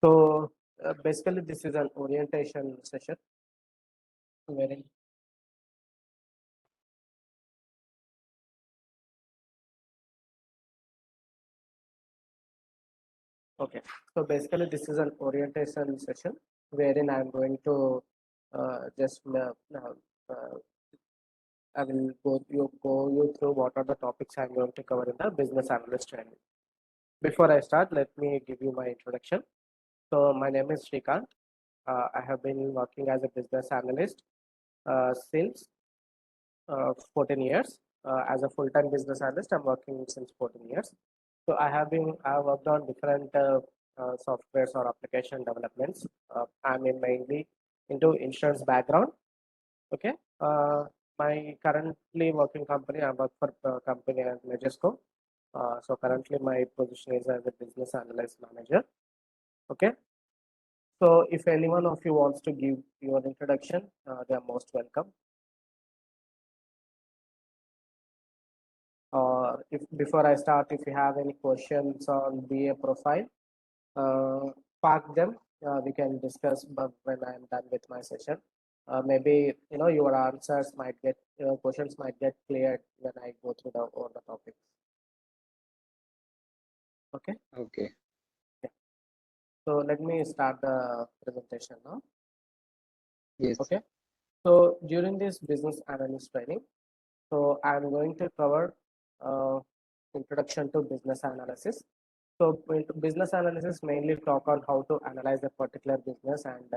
So basically, this is an orientation session wherein okay. So basically, this is an orientation session wherein I'm going to just I will go you through what are the topics I'm going to cover in the business analyst training. Before I start, let me give you my introduction. So my name is Srikanth. I have been working as a business analyst since 14 years. As a full-time business analyst, I'm working since 14 years. So I have worked on different softwares or application developments. I'm mainly into insurance background. Okay. My currently working company, I work for a company as Majesco. So currently my position is as a business analyst manager. Okay. So if anyone of you wants to give your introduction, they are most welcome. Or if before I start, if you have any questions on BA profile, park them. We can discuss, but when I'm done with my session, maybe your answers might get questions might get cleared when I go through all the topics. Okay. Okay. Yeah. So let me start the presentation now. Yes. Okay. So during this business analyst training, so I'm going to cover introduction to business analysis. So business analysis mainly talk on how to analyze a particular business and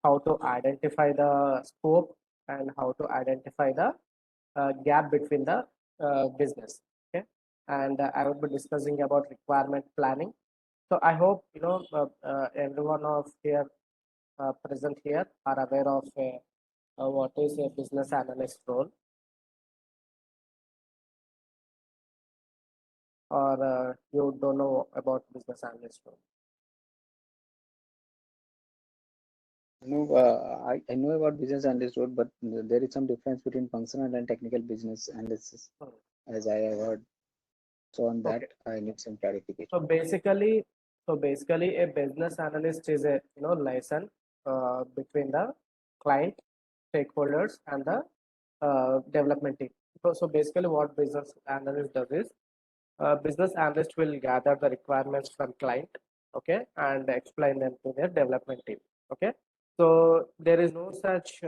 how to identify the scope and how to identify the gap between the business. Okay, and I will be discussing about requirement planning. So I hope everyone of here present here are aware of what is a business analyst role, or you don't know about business analyst role. I know about business analyst role, but there is some difference between functional and technical business analysis, as I have heard. So on that, I need some clarification. So basically, a business analyst is a liaison between the client, stakeholders, and the development team. So basically, what business analyst does is, business analyst will gather the requirements from client, okay, and explain them to their development team, okay. So there is no such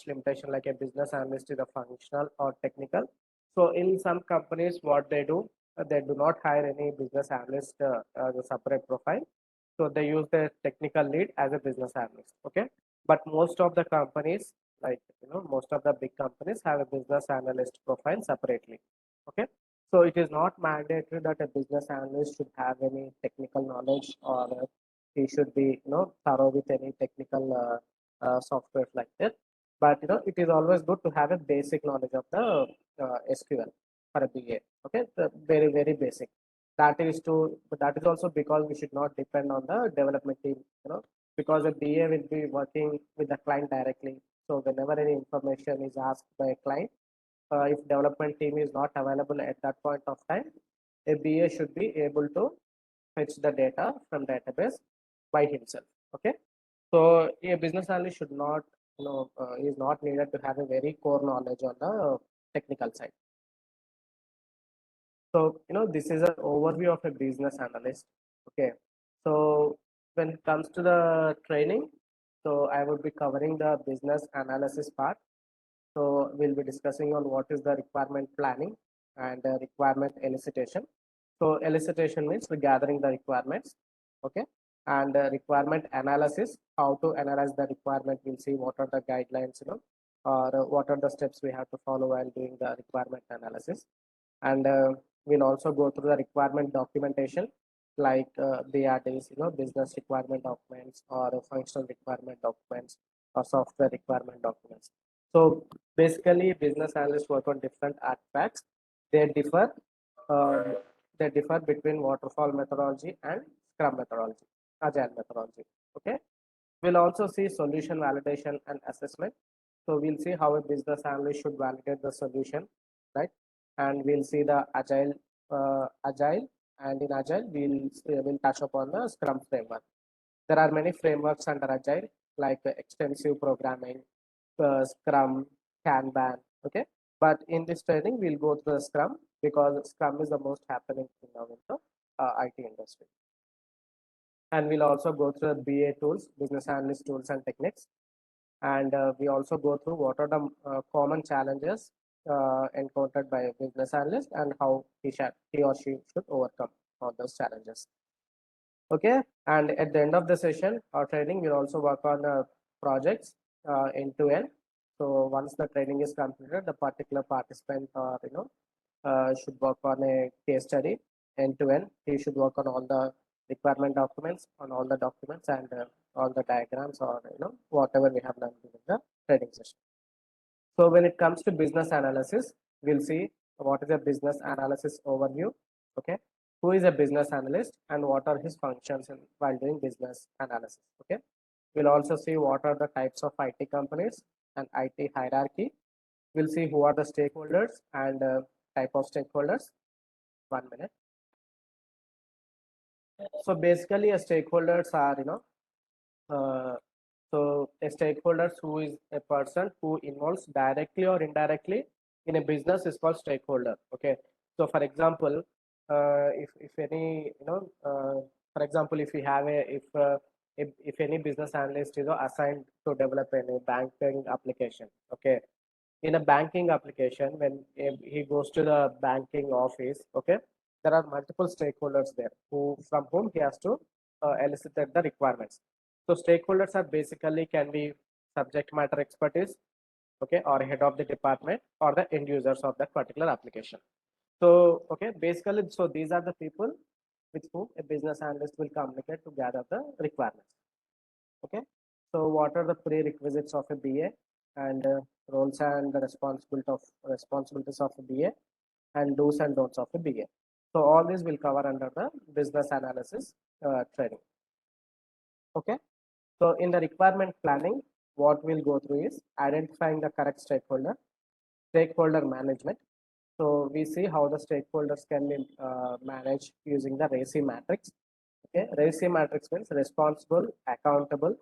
limitation like a business analyst is a functional or technical. So in some companies, what they do, they do not hire any business analyst as a separate profile. So they use the technical lead as a business analyst, okay. But most of the companies, like most of the big companies, have a business analyst profile separately, okay. So it is not mandatory that a business analyst should have any technical knowledge, or he should be thorough with any technical software like that. But it is always good to have a basic knowledge of the SQL for a BA. Okay, the very basic. That is also because we should not depend on the development team. Because a BA will be working with the client directly. So whenever any information is asked by a client, if development team is not available at that point of time, a BA should be able to fetch the data from database by himself. Okay, so a business analyst should not is not needed to have a very core knowledge on the technical side. So this is an overview of a business analyst. Okay, so when it comes to the training, so I would be covering the business analysis part. So we'll be discussing on what is the requirement planning and requirement elicitation. So elicitation means we're gathering the requirements, okay, and requirement analysis, how to analyze the requirement. We'll see what are the guidelines, or what are the steps we have to follow while doing the requirement analysis. And we'll also go through the requirement documentation, like BRDs, business requirement documents, or functional requirement documents, or software requirement documents. So basically, business analysts work on different aspects. They differ. Uh, they differ between waterfall methodology and Scrum methodology, Agile methodology. Okay. We'll also see solution validation and assessment. So we'll see how a business analyst should validate the solution, right? And we'll see the agile and in Agile, we'll touch upon the Scrum framework. There are many frameworks under Agile, like extensive programming, Scrum, Kanban. Okay, but in this training, we'll go through the Scrum because Scrum is the most happening thing now in the IT industry. And we'll also go through the BA tools, business analyst tools and techniques. And we also go through what are the common challenges encountered by a business analyst and how he or she should overcome all those challenges. Okay, and at the end of the session or training, we'll also work on projects end to end. So once the training is completed, the particular participant or should work on a case study end to end. He should work on all the requirement documents, on all the documents and all the diagrams or whatever we have learned during the training session. So when it comes to business analysis, we'll see what is a business analysis overview. Okay, who is a business analyst and what are his functions while doing business analysis. Okay, we'll also see what are the types of IT companies and IT hierarchy. We'll see who are the stakeholders and type of stakeholders. 1 minute. So basically, a stakeholders are so a stakeholders who is a person who involves directly or indirectly in a business is called stakeholder. Okay, so for example, if any for example, if we have if any business analyst is assigned to develop any banking application. Okay, in a banking application, when he goes to the banking office, okay, there are multiple stakeholders there from whom he has to elicit the requirements. So stakeholders are basically can be subject matter expertise, okay, or head of the department or the end users of that particular application. So okay, basically, so these are the people with whom a business analyst will communicate to gather the requirements. Okay, so what are the prerequisites of a BA and roles and the responsibilities of a BA and do's and don'ts of a BA. So all this will cover under the business analysis training. Okay, so in the requirement planning, what we'll go through is identifying the correct stakeholder management. So we see how the stakeholders can be managed using the RACI matrix. Okay, RACI matrix means responsible, accountable,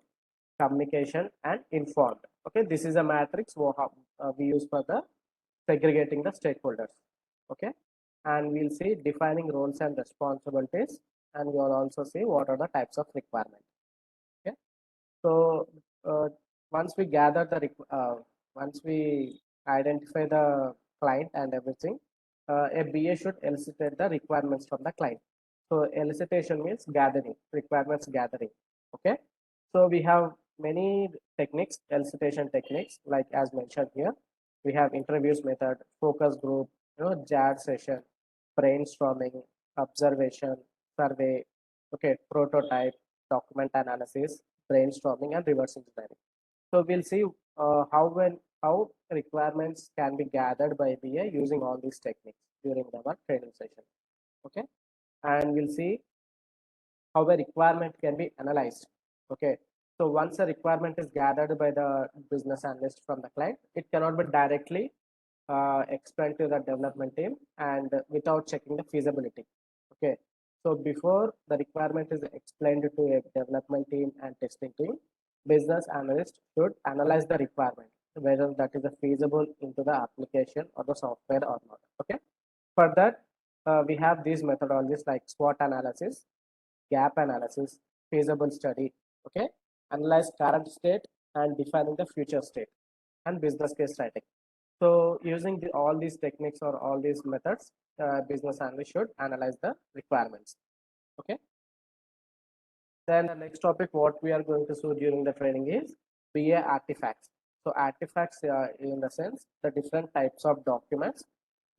communication, and informed. Okay, this is a matrix we use for the segregating the stakeholders. Okay, and we'll see defining roles and responsibilities, and we'll also see what are the types of requirements. Okay, so once we gather once we identify the client and everything, a BA should elicit the requirements from the client. So elicitation means gathering, requirements gathering. Okay, so we have many techniques, elicitation techniques, like as mentioned here. We have interviews method, focus group, JAD session, brainstorming, observation, survey, okay, prototype, document analysis, brainstorming, and reverse engineering. So we'll see how requirements can be gathered by BA using all these techniques during our training session. Okay, and we'll see how a requirement can be analyzed. Okay, so once a requirement is gathered by the business analyst from the client, it cannot be directly explained to the development team and without checking the feasibility. Okay, so before the requirement is explained to a development team and testing team, business analyst should analyze the requirement, whether that is feasible into the application or the software or not. Okay, for that we have these methodologies like SWOT analysis, gap analysis, feasible study. Okay, analyze current state and defining the future state, and business case writing. So using all these techniques or all these methods, business analyst should analyze the requirements. Okay. Then the next topic, what we are going to see during the training is BA artifacts. So artifacts in the sense the different types of documents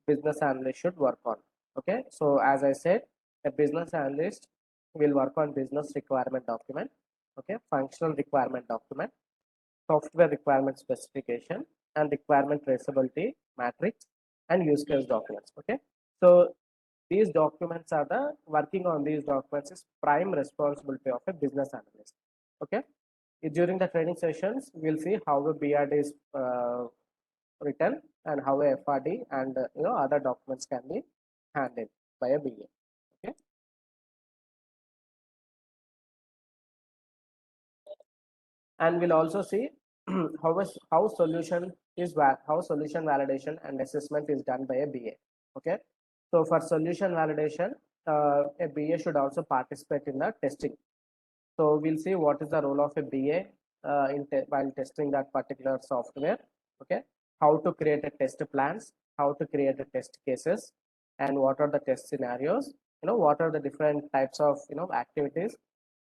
business analyst should work on. Okay. So as I said, a business analyst will work on business requirement document. Okay. Functional requirement document, software requirement specification, and requirement traceability matrix and use case documents. Okay, so these documents are the working on these documents is prime responsibility of a business analyst. Okay, during the training sessions we'll see how a BRD is written and how a FRD and other documents can be handled by a BA. Okay, And we'll also see how solution how solution validation and assessment is done by a BA. Okay, so for solution validation, a BA should also participate in the testing. So we'll see what is the role of a BA while testing that particular software. Okay, how to create a test plans, how to create a test cases, and what are the test scenarios. What are the different types of activities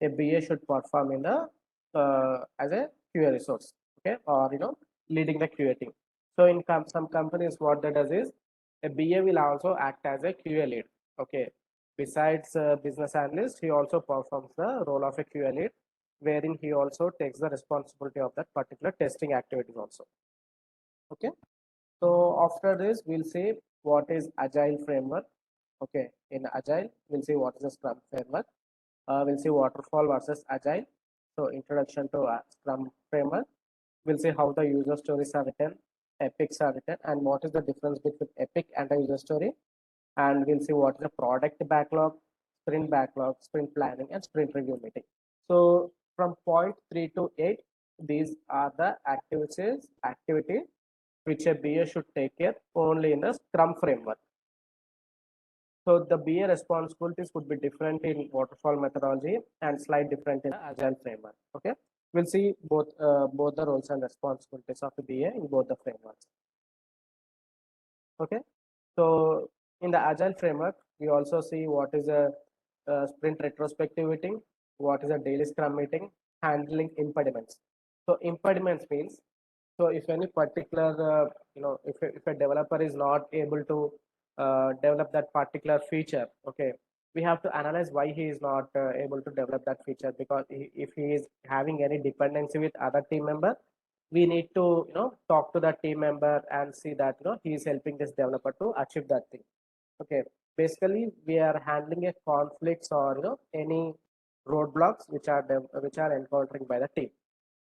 a BA should perform in the as a QA resource. Okay, or leading the QA team. So in some companies, what that does is a BA will also act as a QA lead. Okay, besides business analyst, he also performs the role of a QA lead, wherein he also takes the responsibility of that particular testing activities also. Okay, so after this, we'll see what is Agile framework. Okay, in Agile, we'll see what is a Scrum framework. We'll see Waterfall versus Agile. So introduction to Scrum framework. We'll see how the user stories are written, epics are written, and what is the difference between epic and a user story. And we'll see what is the product backlog, sprint planning, and sprint review meeting. So from point 3 to 8, these are the activity which a BA should take care only in the Scrum framework. So the BA responsibilities would be different in Waterfall methodology and slight different in the Agile framework. Okay, we'll see both the roles and responsibilities of the BA in both the frameworks. Okay, so in the Agile framework, we also see what is a sprint retrospective meeting, what is a daily Scrum meeting, handling impediments. So impediments means, so if any particular if a developer is not able to develop that particular feature, okay, we have to analyze why he is not able to develop that feature, because if he is having any dependency with other team member, we need to talk to that team member and see that he is helping this developer to achieve that thing. Okay, basically we are handling a conflicts or any roadblocks which are encountering by the team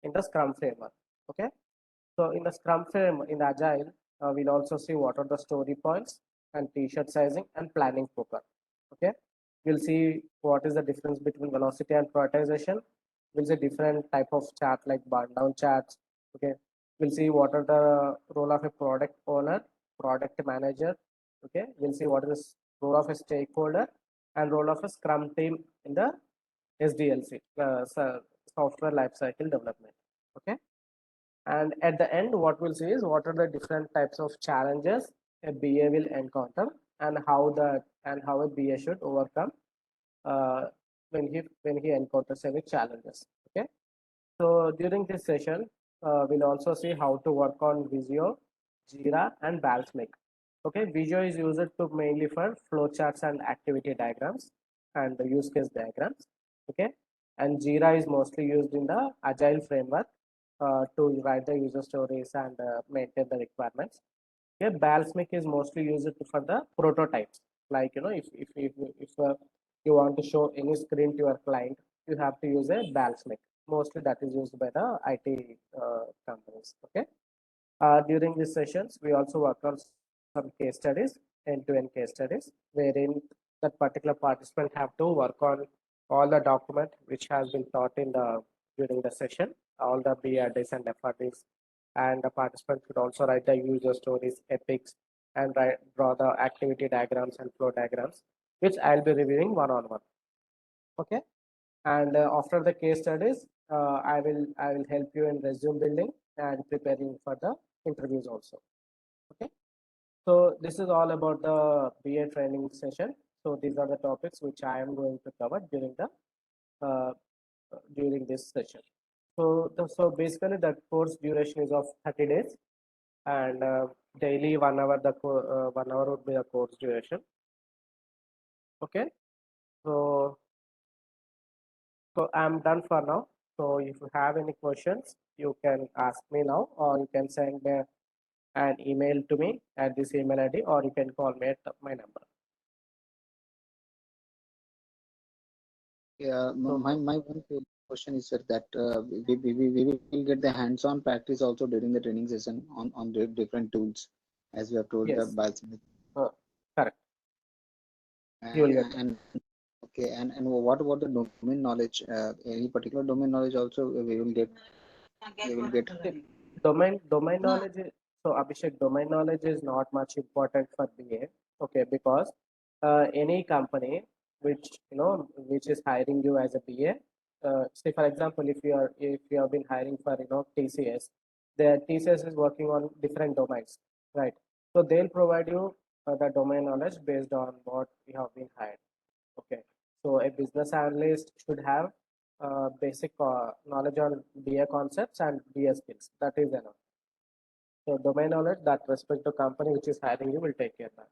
in the Scrum framework. Okay, so in the Scrum frame, in the Agile, we'll also see what are the story points and t-shirt sizing and planning poker. Okay, we'll see what is the difference between velocity and prioritization. We'll see different type of chart like burn down charts. Okay, we'll see what are the role of a product owner, product manager. Okay, we'll see what is the role of a stakeholder and role of a Scrum team in the SDLC, software lifecycle development. Okay, and at the end, what we'll see is what are the different types of challenges a BA will encounter, and how a BA should overcome uh, when he encounters any challenges. Okay, so during this session, we'll also see how to work on Visio, Jira, and Balsamiq. Okay, Visio is used to mainly for flowcharts and activity diagrams and the use case diagrams. Okay, and Jira is mostly used in the Agile framework to write the user stories and maintain the requirements. Okay, Balsamiq is mostly used for the prototypes. Like if you want to show any screen to your client, you have to use a Balsamiq. Mostly that is used by the IT companies. Okay. During these sessions, we also work on some case studies, end-to-end case studies, wherein that particular participant have to work on all the document which has been taught in the during the session, all the BRDs and FRDs, and the participant should also write the user stories, epics, and draw the activity diagrams and flow diagrams, which I'll be reviewing one-on-one. Okay, and after the case studies, I will help you in resume building and preparing for the interviews also. Okay, so this is all about the BA training session. So these are the topics which I am going to cover uh, during this session. So basically the course duration is of 30 days, and daily 1 hour 1 hour would be the course duration. Okay, so I'm done for now. So if you have any questions, you can ask me now, or you can send an email to me at this email ID, or you can call me at my number. Yeah, So my one question is, sir, that we will get the hands-on practice also during the training session on the different tools, as you have told the yes, Balsamiq. uh, correct. You will get that. And okay, and what about the domain knowledge? Any particular domain knowledge also we will get? they will get. Domain knowledge is, so Abhishek, domain knowledge is not much important for BA. Okay, because any company which which is hiring you as a BA, say for example, if you have been hiring for TCS, the TCS is working on different domains, right? So they'll provide you the domain knowledge based on what you have been hired. Okay, so a business analyst should have basic knowledge on BA concepts and BA skills. That is enough. So domain knowledge that respect to company which is hiring you will take care of that.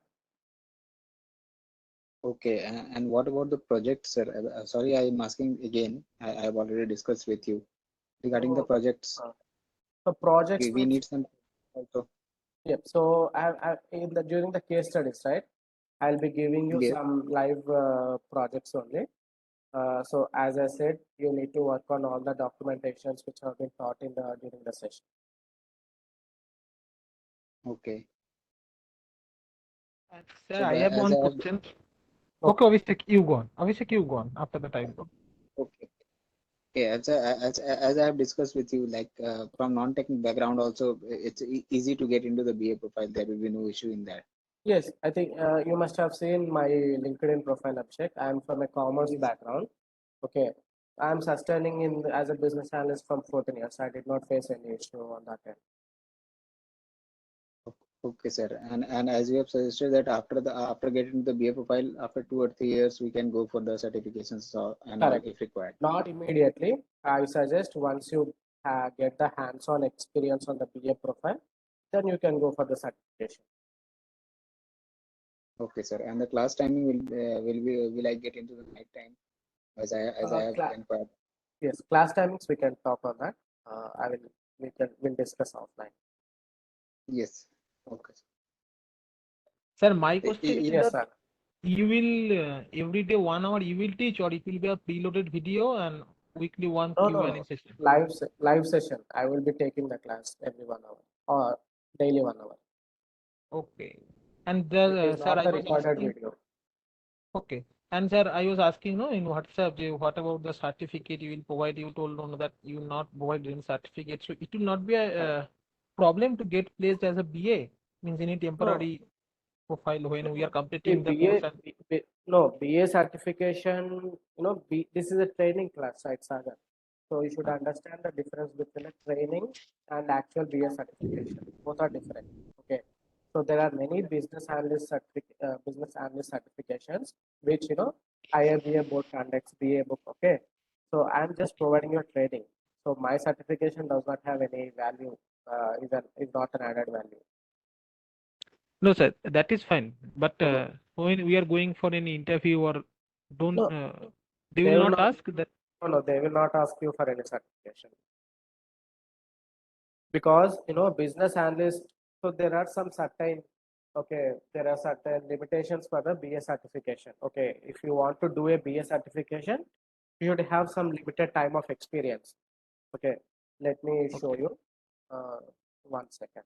Okay, and what about the project, sir? Sorry, I am asking again. I have already discussed with you regarding the So, projects. uh, so projects We means need some also. yep. So in the during the case studies, right? I'll be giving you Yes. some live projects only. So as I said, you need to work on all the documentations which have been taught in the during the session. Okay. Sir, So I have as one I have question. Okay, Okay. Abhishek, you go on. Abhishek, you go on after the time. okay. Okay, as I have discussed with you, like from non-technical background, also it's easy to get into the BA profile. There will be no issue in that. Yes, I think you must have seen my LinkedIn profile, Abhishek. I am from a commerce Yes. background. Okay. I am sustaining as a business analyst from 14 years. I did not face any issue on that end. Okay, sir. And as you have suggested that after getting the BA profile, after 2 or 3 years, we can go for the certifications and all Correct. if required. Not immediately. I suggest once you get the hands-on experience on the BA profile, then you can go for the certification. Okay, sir. And the class timing will I get into the night time as I have Cla inquired? yes, class timings we can talk on that. I will we'll discuss offline. Yes. Okay. Sir, my question is Yes, that sir. you will every day 1 hour you will teach, or it will be a preloaded video and weekly one No, no, Q&A no. session. Live session. I will be taking the class every 1 hour or daily 1 hour. Okay. And It is sir, not I a was recorded asking. video. Okay. And sir, I was asking, no, in WhatsApp, what about the certificate you will provide? You told no, that you will not provide any certificate. So it will not be a problem to get placed as a BA, means any No, temporary profile when we are see, completing the course. And no, BA certification, this is a training class, right, Sagar? So you should understand the difference between a training and actual BA certification. Both are different. Okay. So there are many business analyst certifications, which IABA board conducts BA book. Okay. So I'm just providing you training. So my certification does not have any value. Is not an added value. no, sir, that is fine. But Mhm. when we are going for any interview or don't, No, they they will will not not. ask that. No, they will not ask you for any certification because business analyst. So there are some certain there are certain limitations for the BA certification. Okay, if you want to do a BA certification, you should have some limited time of experience. Okay, let me show Okay. you. Uh, 1 second.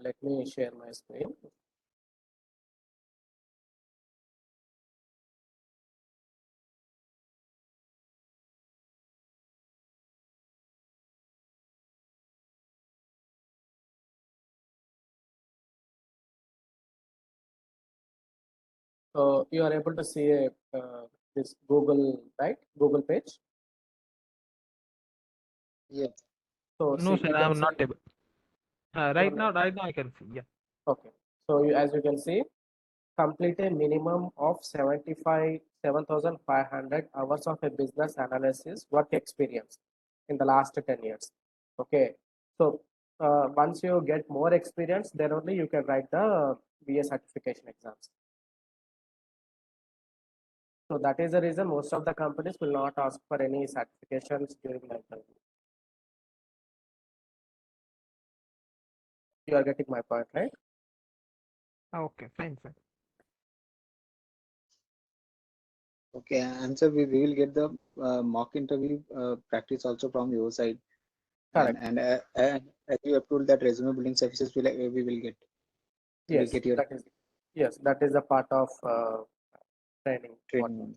Let me share my screen. So you are able to see this Google, right? Google page. Yes. So No, see, sir, you I can am see. not able. Right now I can see. Yeah. Okay. So as you can see, complete a minimum of 7,500 hours of a business analysis work experience in the last 10 years. Okay. So once you get more experience, then only you can write the BA certification exams. So that is the reason most of the companies will not ask for any certifications during the interview. You are getting my point, right? Okay, fine, fine. Okay, and so we will get the mock interview practice also from your side, Correct. and as you have told that resume building services we will get Yes, get your that is a part of training. training.